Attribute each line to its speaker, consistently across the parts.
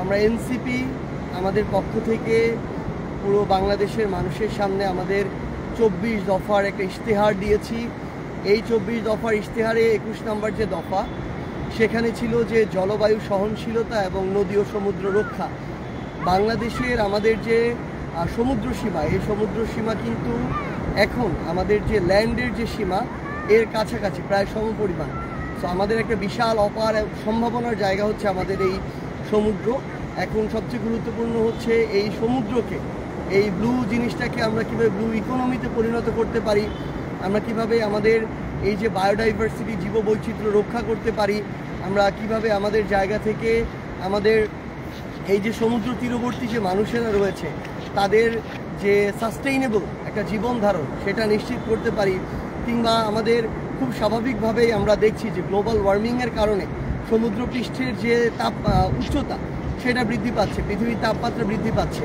Speaker 1: আমরা এনসিপি আমাদের পক্ষ থেকে পুরো বাংলাদেশের মানুষের সামনে আমাদের 24 দফার একটা ইশতেহার দিয়েছি। এই 24 দফার ইশতেহারে 21 নম্বর যে দফা, সেখানে ছিল যে জলবায়ু সহনশীলতা এবং নদী ও সমুদ্র রক্ষা। বাংলাদেশের আমাদের যে সমুদ্র সীমা, এই সমুদ্র সীমা কিন্তু এখন আমাদের যে ল্যান্ডের যে সীমা এর কাছাকাছি প্রায় সমপরিমাণ। সো আমাদের একটা বিশাল অপার সম্ভাবনার জায়গা হচ্ছে আমাদের এই সমুদ্র। এখন সবচেয়ে গুরুত্বপূর্ণ হচ্ছে এই সমুদ্রকে, এই ব্লু জিনিসটাকে আমরা কীভাবে ব্লু ইকোনমিতে পরিণত করতে পারি, আমরা কিভাবে আমাদের এই যে বায়োডাইভার্সিটি জীববৈচিত্র্য রক্ষা করতে পারি, আমরা কিভাবে আমাদের জায়গা থেকে আমাদের এই যে সমুদ্র তীরবর্তী যে মানুষেরা রয়েছে তাদের যে সাস্টেইনেবল একটা জীবন ধারণ সেটা নিশ্চিত করতে পারি। কিংবা আমাদের খুব স্বাভাবিকভাবেই আমরা দেখছি যে গ্লোবাল ওয়ার্মিংয়ের কারণে সমুদ্রপৃষ্ঠের যে উচ্চতা সেটা বৃদ্ধি পাচ্ছে, পৃথিবীর তাপমাত্রা বৃদ্ধি পাচ্ছে।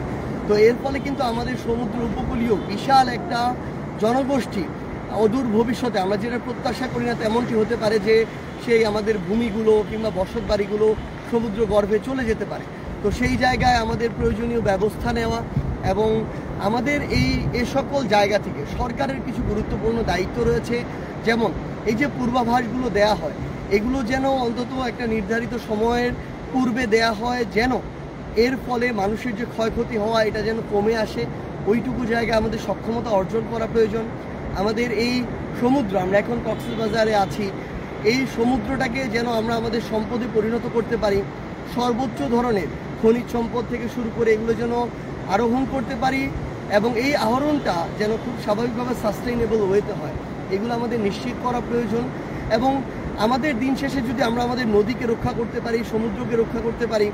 Speaker 1: তো এর ফলে কিন্তু আমাদের সমুদ্র উপকূলীয় বিশাল একটা জনগোষ্ঠী অদূর ভবিষ্যতে, আমরা যেটা প্রত্যাশা করি না তেমনটি হতে পারে যে সেই আমাদের ভূমিগুলো কিংবা বসত বাড়িগুলো সমুদ্র গর্ভে চলে যেতে পারে। তো সেই জায়গায় আমাদের প্রয়োজনীয় ব্যবস্থা নেওয়া এবং আমাদের এই সকল জায়গা থেকে সরকারের কিছু গুরুত্বপূর্ণ দায়িত্ব রয়েছে। যেমন এই যে পূর্বাভাসগুলো দেয়া হয়, এগুলো যেন অন্তত একটা নির্ধারিত সময়ের পূর্বে দেয়া হয়, যেন এর ফলে মানুষের যে ক্ষয়ক্ষতি হওয়া এটা যেন কমে আসে। ওইটুকু জায়গায় আমাদের সক্ষমতা অর্জন করা প্রয়োজন। আমাদের এই সমুদ্র, আমরা এখন কক্সবাজারে আছি, এই সমুদ্রটাকে যেন আমরা আমাদের সম্পদে পরিণত করতে পারি। সর্বোচ্চ ধরনের খনিজ সম্পদ থেকে শুরু করে এগুলো যেন আরোহণ করতে পারি এবং এই আহরণটা যেন খুব স্বাভাবিকভাবে সাস্টেইনেবল ওয়েতে হয়, এগুলো আমাদের নিশ্চিত করা প্রয়োজন। এবং আমাদের দিন শেষে যদি আমরা আমাদের নদীকে রক্ষা করতে পারি, সমুদ্রকে রক্ষা করতে পারি,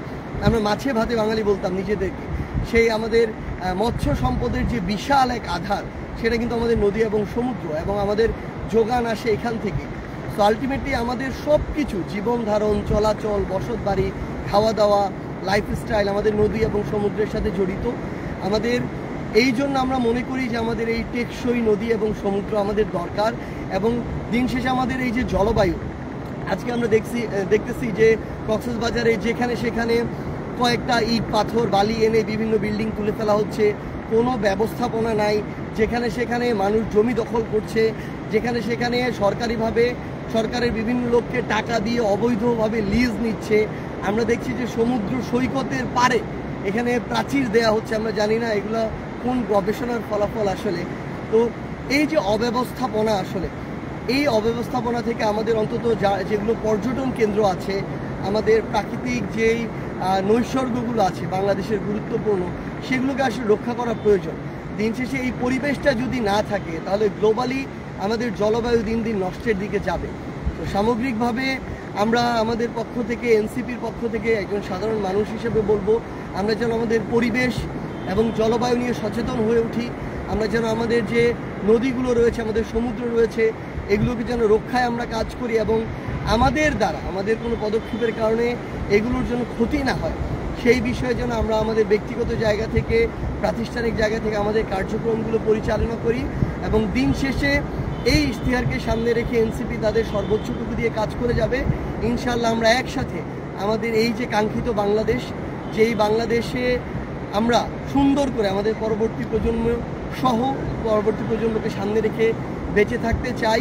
Speaker 1: আমরা মাছে ভাতে বাঙালি বলতাম নিজেদেরকে, সেই আমাদের মৎস্য সম্পদের যে বিশাল এক আধার সেটা কিন্তু আমাদের নদী এবং সমুদ্র, এবং আমাদের যোগান আসে এখান থেকে। তো আলটিমেটলি আমাদের সব কিছু জীবন ধারণ, চলাচল, বসত বাড়ি, খাওয়া দাওয়া, লাইফস্টাইল আমাদের নদী এবং সমুদ্রের সাথে জড়িত। আমাদের এই জন্য আমরা মনে করি যে আমাদের এই টেকসই নদী এবং সমুদ্র আমাদের দরকার। এবং দিন শেষে আমাদের এই যে জলবায়ু, আজকে আমরা দেখতেছি যে কক্সবাজারে যেখানে সেখানে কয়েকটা ইট পাথর বালি এনে বিভিন্ন বিল্ডিং তুলে ফেলা হচ্ছে, কোনো ব্যবস্থাপনা নাই, যেখানে সেখানে মানুষ জমি দখল করছে, যেখানে সেখানে সরকারিভাবে সরকারের বিভিন্ন লোককে টাকা দিয়ে অবৈধভাবে লিজ নিচ্ছে। আমরা দেখছি যে সমুদ্র সৈকতের পারে এখানে প্রাচীর দেয়া হচ্ছে, আমরা জানি না এগুলো কোন গবেষণার ফলাফল আসলে। তো এই যে অব্যবস্থাপনা, আসলে এই অব্যবস্থাপনা থেকে আমাদের অন্তত যেগুলো পর্যটন কেন্দ্র আছে, আমাদের প্রাকৃতিক যেই নৈসর্গগুলো আছে বাংলাদেশের গুরুত্বপূর্ণ, সেগুলোকে আসলে রক্ষা করা প্রয়োজন। দিন শেষে এই পরিবেশটা যদি না থাকে তাহলে গ্লোবালি আমাদের জলবায়ু দিন দিন নষ্টের দিকে যাবে। তো সামগ্রিকভাবে আমরা আমাদের পক্ষ থেকে, এনসিপির পক্ষ থেকে একজন সাধারণ মানুষ হিসেবে বলবো, আমরা যেন আমাদের পরিবেশ এবং জলবায়ু নিয়ে সচেতন হয়ে উঠি। আমরা যেন আমাদের যে নদীগুলো রয়েছে, আমাদের সমুদ্র রয়েছে, এগুলোকে যেন রক্ষায় আমরা কাজ করি এবং আমাদের দ্বারা, আমাদের কোনো পদক্ষেপের কারণে এগুলোর জন্য ক্ষতি না হয়, সেই বিষয়ে যেন আমরা আমাদের ব্যক্তিগত জায়গা থেকে, প্রাতিষ্ঠানিক জায়গা থেকে আমাদের কার্যক্রমগুলো পরিচালনা করি। এবং দিন শেষে এই ইশতেহারকে সামনে রেখে এনসিপি তাদের সর্বোচ্চটুকু দিয়ে কাজ করে যাবে। ইনশাআল্লাহ আমরা একসাথে আমাদের এই যে কাঙ্ক্ষিত বাংলাদেশ, যেই বাংলাদেশে আমরা সুন্দর করে আমাদের পরবর্তী প্রজন্ম সহ পরবর্তী প্রজন্মকে সামনে রেখে বেঁচে থাকতে চাই,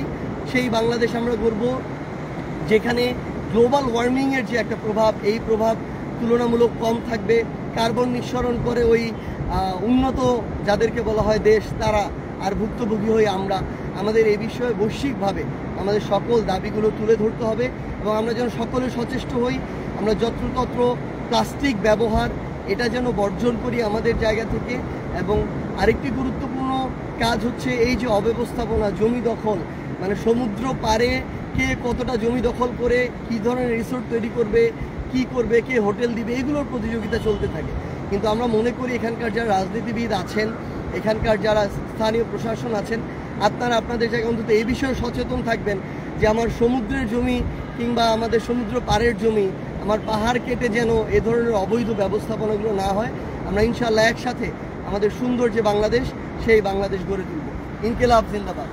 Speaker 1: সেই বাংলাদেশ আমরা গড়ব যেখানে গ্লোবাল ওয়ার্মিংয়ের যে একটা প্রভাব, এই প্রভাব তুলনামূলক কম থাকবে। কার্বন নিঃসরণ করে ওই উন্নত যাদেরকে বলা হয় দেশ, তারা আর ভুক্তভোগী হয়ে আমরা। আমাদের এই বিষয়ে বৈশ্বিকভাবে আমাদের সকল দাবিগুলো তুলে ধরতে হবে এবং আমরা যেন সকলে সচেষ্ট হই। আমরা যত্রতত্র প্লাস্টিক ব্যবহার এটা যেন বর্জন করি আমাদের জায়গা থেকে। এবং আরেকটি গুরুত্বপূর্ণ কাজ হচ্ছে এই যে অব্যবস্থাপনা, জমি দখল, মানে সমুদ্র পারে কে কতটা জমি দখল করে কী ধরনের রিসোর্ট তৈরি করবে, কি করবে, কে হোটেল দিবে, এগুলোর প্রতিযোগিতা চলতে থাকে। কিন্তু আমরা মনে করি এখানকার যারা রাজনীতিবিদ আছেন, এখানকার যারা স্থানীয় প্রশাসন আছেন, আপনারা আপনাদের জায়গায় অন্তত এই বিষয়ে সচেতন থাকবেন যে আমার সমুদ্রের জমি কিংবা আমাদের সমুদ্র পাড়ের জমি, আমার পাহাড় কেটে যেন এ ধরনের অবৈধ ব্যবস্থাপনাগুলো না হয়। আমরা ইনশাআল্লাহ একসাথে আমাদের সুন্দর যে বাংলাদেশ, সেই বাংলাদেশ গড়ে তুলব। ইনকিলাব জিন্দাবাদ।